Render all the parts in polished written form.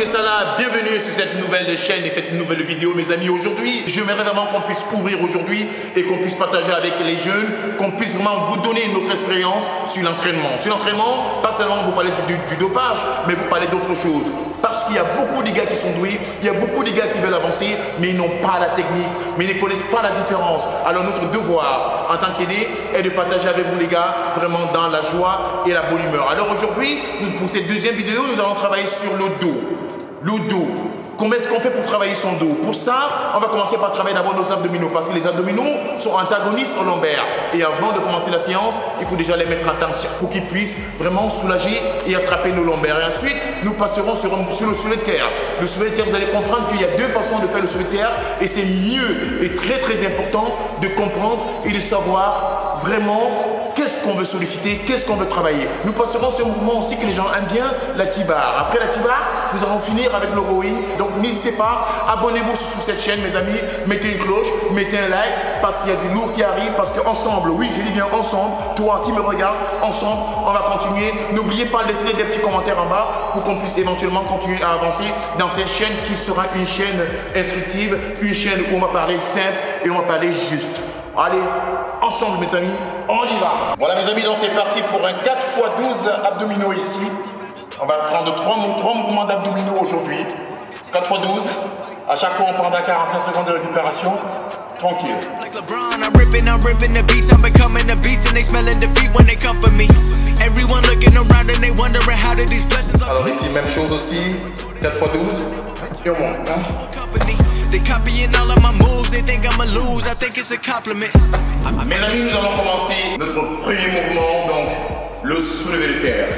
de Salah, bienvenue sur cette nouvelle chaîne et cette nouvelle vidéo mes amis. Aujourd'hui, j'aimerais vraiment qu'on puisse ouvrir aujourd'hui et qu'on puisse partager avec les jeunes, qu'on puisse vraiment vous donner notre expérience sur l'entraînement. Sur l'entraînement, pas seulement vous parlez du dopage, mais vous parlez d'autres choses. Parce qu'il y a beaucoup de gars qui sont doués, il y a beaucoup de gars qui veulent avancer, mais ils n'ont pas la technique, mais ils ne connaissent pas la différence. Alors notre devoir en tant qu'aîné est de partager avec vous les gars, vraiment dans la joie et la bonne humeur. Alors aujourd'hui, pour cette deuxième vidéo, nous allons travailler sur le dos. Le dos. Comment est-ce qu'on fait pour travailler son dos? Pour ça, on va commencer par travailler d'abord nos abdominaux parce que les abdominaux sont antagonistes au lombaire. Et avant de commencer la séance, il faut déjà les mettre en tension pour qu'ils puissent vraiment soulager et attraper nos lombaires. Et ensuite, nous passerons sur le soulevé-terre. Le soulevé-terre, vous allez comprendre qu'il y a deux façons de faire le soulevé-terre et c'est mieux et très très important de comprendre et de savoir vraiment qu'est-ce qu'on veut solliciter, qu'est-ce qu'on veut travailler. Nous passerons ce mouvement aussi que les gens aiment bien, la T-bar. Après la T-bar, nous allons finir avec le rowing. Donc n'hésitez pas, abonnez-vous sur cette chaîne mes amis, mettez une cloche, mettez un like parce qu'il y a du lourd qui arrive, parce qu'ensemble, oui je dis bien ensemble, toi qui me regardes, ensemble on va continuer. N'oubliez pas de laisser des petits commentaires en bas pour qu'on puisse éventuellement continuer à avancer dans cette chaîne qui sera une chaîne instructive, une chaîne où on va parler simple et on va parler juste. Allez, ensemble mes amis, on y va. Voilà mes amis, donc c'est parti pour un 4x12 abdominaux ici. On va prendre 3 mouvements d'abdominaux aujourd'hui. 4x12. À chaque fois on prendra 45 secondes de récupération. Tranquille. Alors ici, même chose aussi. 4x12. Et on monte. Hein? Mes amis, nous allons commencer notre premier mouvement, donc le soulevé de terre.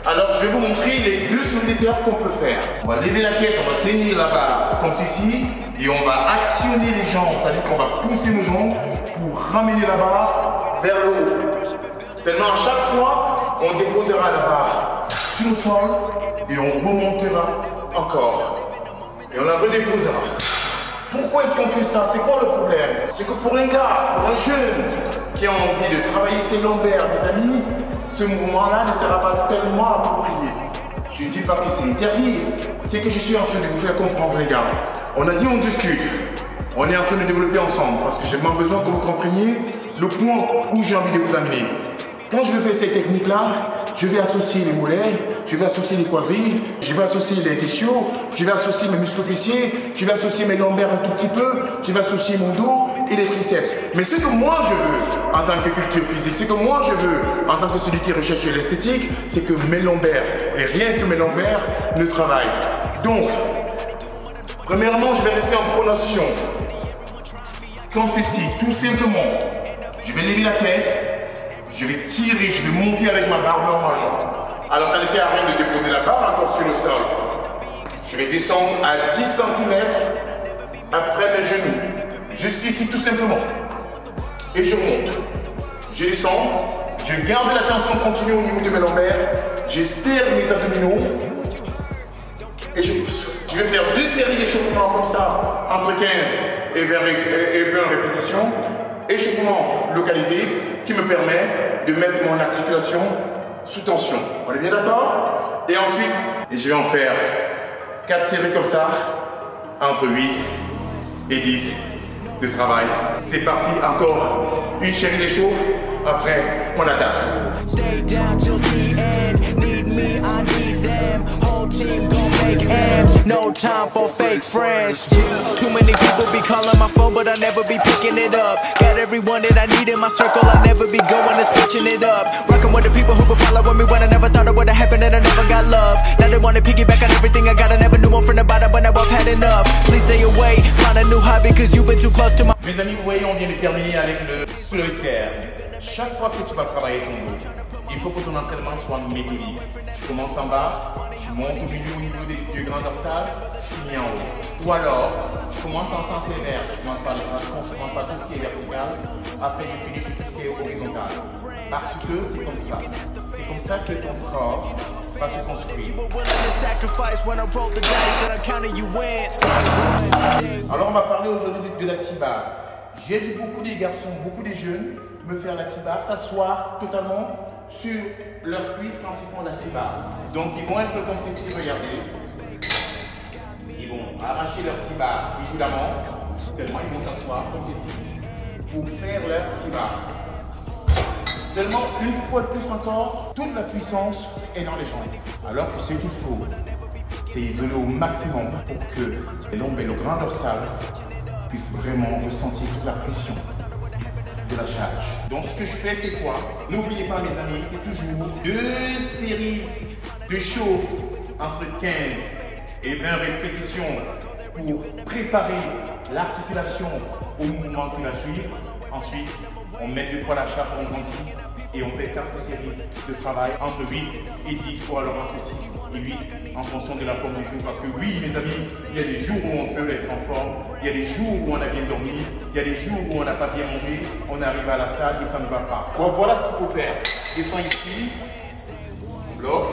Alors, je vais vous montrer les deux soulevés de terre qu'on peut faire. On va lever la tête, on va tenir la barre comme ceci, et on va actionner les jambes, c'est-à-dire qu'on va pousser nos jambes pour ramener la barre vers le haut. Seulement à chaque fois, on déposera la barre sur le sol et on remontera encore. Et on la redéposera. Pourquoi est-ce qu'on fait ça? C'est quoi le problème? C'est que pour un gars, pour un jeune qui a envie de travailler ses lombaires, mes amis, ce mouvement-là ne sera pas tellement approprié. Je ne dis pas que c'est interdit, c'est que je suis en train de vous faire comprendre les gars. On a dit on discute, on est en train de développer ensemble parce que j'ai vraiment besoin que vous compreniez le point où j'ai envie de vous amener. Quand je vais faire ces techniques-là, je vais associer les mollets, je vais associer les quadrilles, je vais associer les ischios, je vais associer mes muscles fessiers, je vais associer mes lombaires un tout petit peu, je vais associer mon dos et les triceps. Mais ce que moi je veux en tant que culture physique, ce que moi je veux en tant que celui qui recherche l'esthétique, c'est que mes lombaires, et rien que mes lombaires, ne travaillent. Donc, premièrement, je vais rester en pronation, comme ceci, tout simplement. Je vais lever la tête. Je vais tirer, je vais monter avec ma barre normalement. Alors ça ne sert à rien de déposer la barre encore sur le sol. Je vais descendre à 10 cm après mes genoux. Jusqu'ici tout simplement. Et je remonte. Je descends. Je garde la tension continue au niveau de mes lombaires. Je serre mes abdominaux. Et je pousse. Je vais faire 2 séries d'échauffements comme ça, entre 15 et 20 répétitions. Échauffement localisé qui me permet de mettre mon articulation sous tension. On est bien d'accord? Et ensuite, je vais en faire 4 séries comme ça, entre 8 et 10 de travail. C'est parti, encore une série d'échauffe, après on attaque. No time for fake friends. Too many people be calling my phone, but I never be picking it up. Got everyone that I need in my circle, I never be going and switching it up. Rocking with the people who been following me when I never thought it would have happened and I never got love. Now they wanna piggyback on everything I got, I never knew one from the bottom, but now I've had enough. Please stay away, find a new hobby, cause you've been too close to my... Mes amis, vous voyez, on vient de terminer avec le soulevé de terre. Chaque fois que tu vas travailler ton dos, il faut que ton entraînement soit méthodique. Tu commences en bas, tu montes au milieu au niveau du grand dorsal, tu mets en haut. Ou alors, tu commences en sens inverse, tu commences par les tractions, tu commences par tout ce qui est vertical, après tu finis sur tout ce qui est horizontal. Parce que c'est comme ça. C'est comme ça que ton corps va se construire. Alors on va parler aujourd'hui de la T-bar. J'ai vu beaucoup des garçons, beaucoup des jeunes me faire la T-bar, s'asseoir totalement sur leurs cuisses quand ils font la T-bar. Donc ils vont être comme ceci, regardez. arracher leur petit bar, évidemment. Seulement, ils vont s'asseoir comme ceci pour faire leur petit bar. Seulement, une fois de plus encore, toute la puissance est dans les jambes. Alors que ce qu'il faut, c'est isoler au maximum pour que l'ombre et le grain dorsal puissent vraiment ressentir toute la pression de la charge. Donc ce que je fais, c'est quoi? N'oubliez pas, mes amis, c'est toujours 2 séries de chauffe entre 15 et 20 répétitions pour préparer l'articulation au mouvement qui va suivre. Ensuite, on met 2 fois la charge, on grandit et on fait 4 séries de travail entre 8 et 10 ou alors entre 6 et 8 en fonction de la forme du jour. Parce que oui, mes amis, il y a des jours où on peut être en forme, il y a des jours où on a bien dormi, il y a des jours où on n'a pas bien mangé, on arrive à la salle et ça ne va pas. Bon, voilà ce qu'il faut faire. Descends ici, on bloque,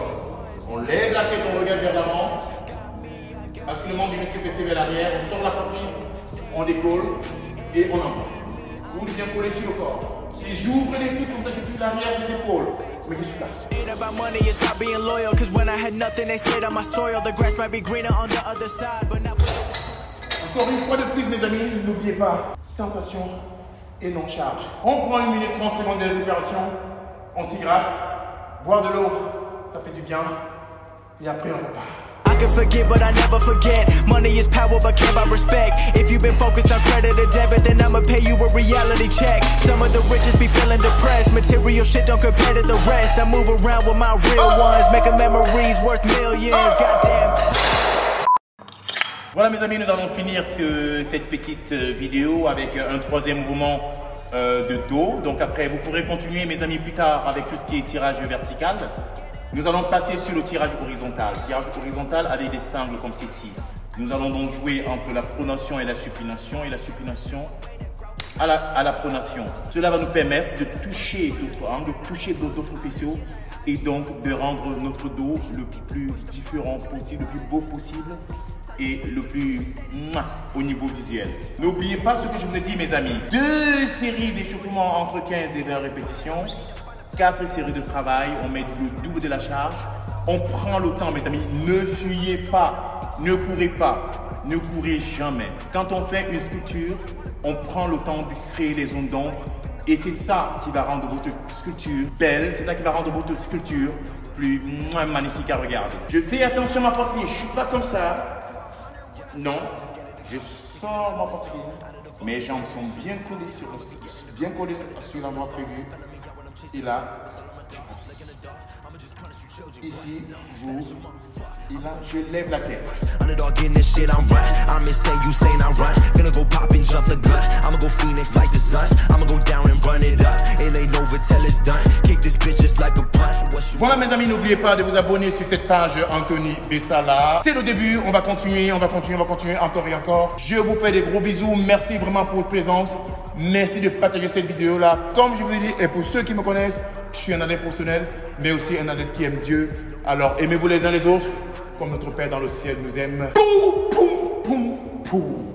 on lève la tête, on regarde vers l'avant. Basculement du muscle fessier vers l'arrière, on sort la poitrine, on décolle et on envoie. Vous bien coller sur le corps. Si j'ouvre les coudes comme ça, je touche l'arrière des épaules. Mais je suis là. Encore une fois de plus, mes amis, n'oubliez pas, sensation et non charge. On prend 1 minute 30 secondes de récupération, on s'hydrate, boire de l'eau, ça fait du bien, et après on repart. I can forget, but I never forget. Money is power, but can't buy respect. If you've been focused on credit or debit, then I'ma pay you a reality check. Some of the richest be feeling depressed. Material shit don't compare to the rest. I move around with my real ones, making memories worth millions. Goddamn. Voilà, mes amis, nous allons finir cette petite vidéo avec un 3e mouvement de dos. Donc après, vous pourrez continuer, mes amis, plus tard avec tout ce qui est tirage vertical. Nous allons passer sur le tirage horizontal. Tirage horizontal avec des sangles comme ceci. Nous allons donc jouer entre la pronation et la supination, et la supination à la pronation. Cela va nous permettre de toucher d'autres angles, de toucher d'autres faisceaux et donc de rendre notre dos le plus différent possible, le plus beau possible et le plus au niveau visuel. N'oubliez pas ce que je vous ai dit, mes amis. 2 séries d'échauffement entre 15 et 20 répétitions. 4 séries de travail, on met le double de la charge. On prend le temps, mes amis. Ne fuyez pas, ne courez pas, ne courez jamais. Quand on fait une sculpture, on prend le temps de créer les zones d'ombre. Et c'est ça qui va rendre votre sculpture belle. C'est ça qui va rendre votre sculpture plus magnifique à regarder. Je fais attention à ma poitrine. Je ne suis pas comme ça. Non, je sors ma poitrine. Mes jambes sont bien collées sur l'endroit prévu. Et là, ici, j'ouvre. Et là, je lève la tête. Voilà, mes amis, n'oubliez pas de vous abonner sur cette page Anthony Bessala. C'est le début, on va continuer, encore et encore. Je vous fais des gros bisous, merci vraiment pour votre présence. Merci de partager cette vidéo-là. Comme je vous ai dit, et pour ceux qui me connaissent, je suis un athlète professionnel, mais aussi un athlète qui aime Dieu. Alors, aimez-vous les uns les autres, comme notre Père dans le ciel nous aime. Pou, pou, pou, pou.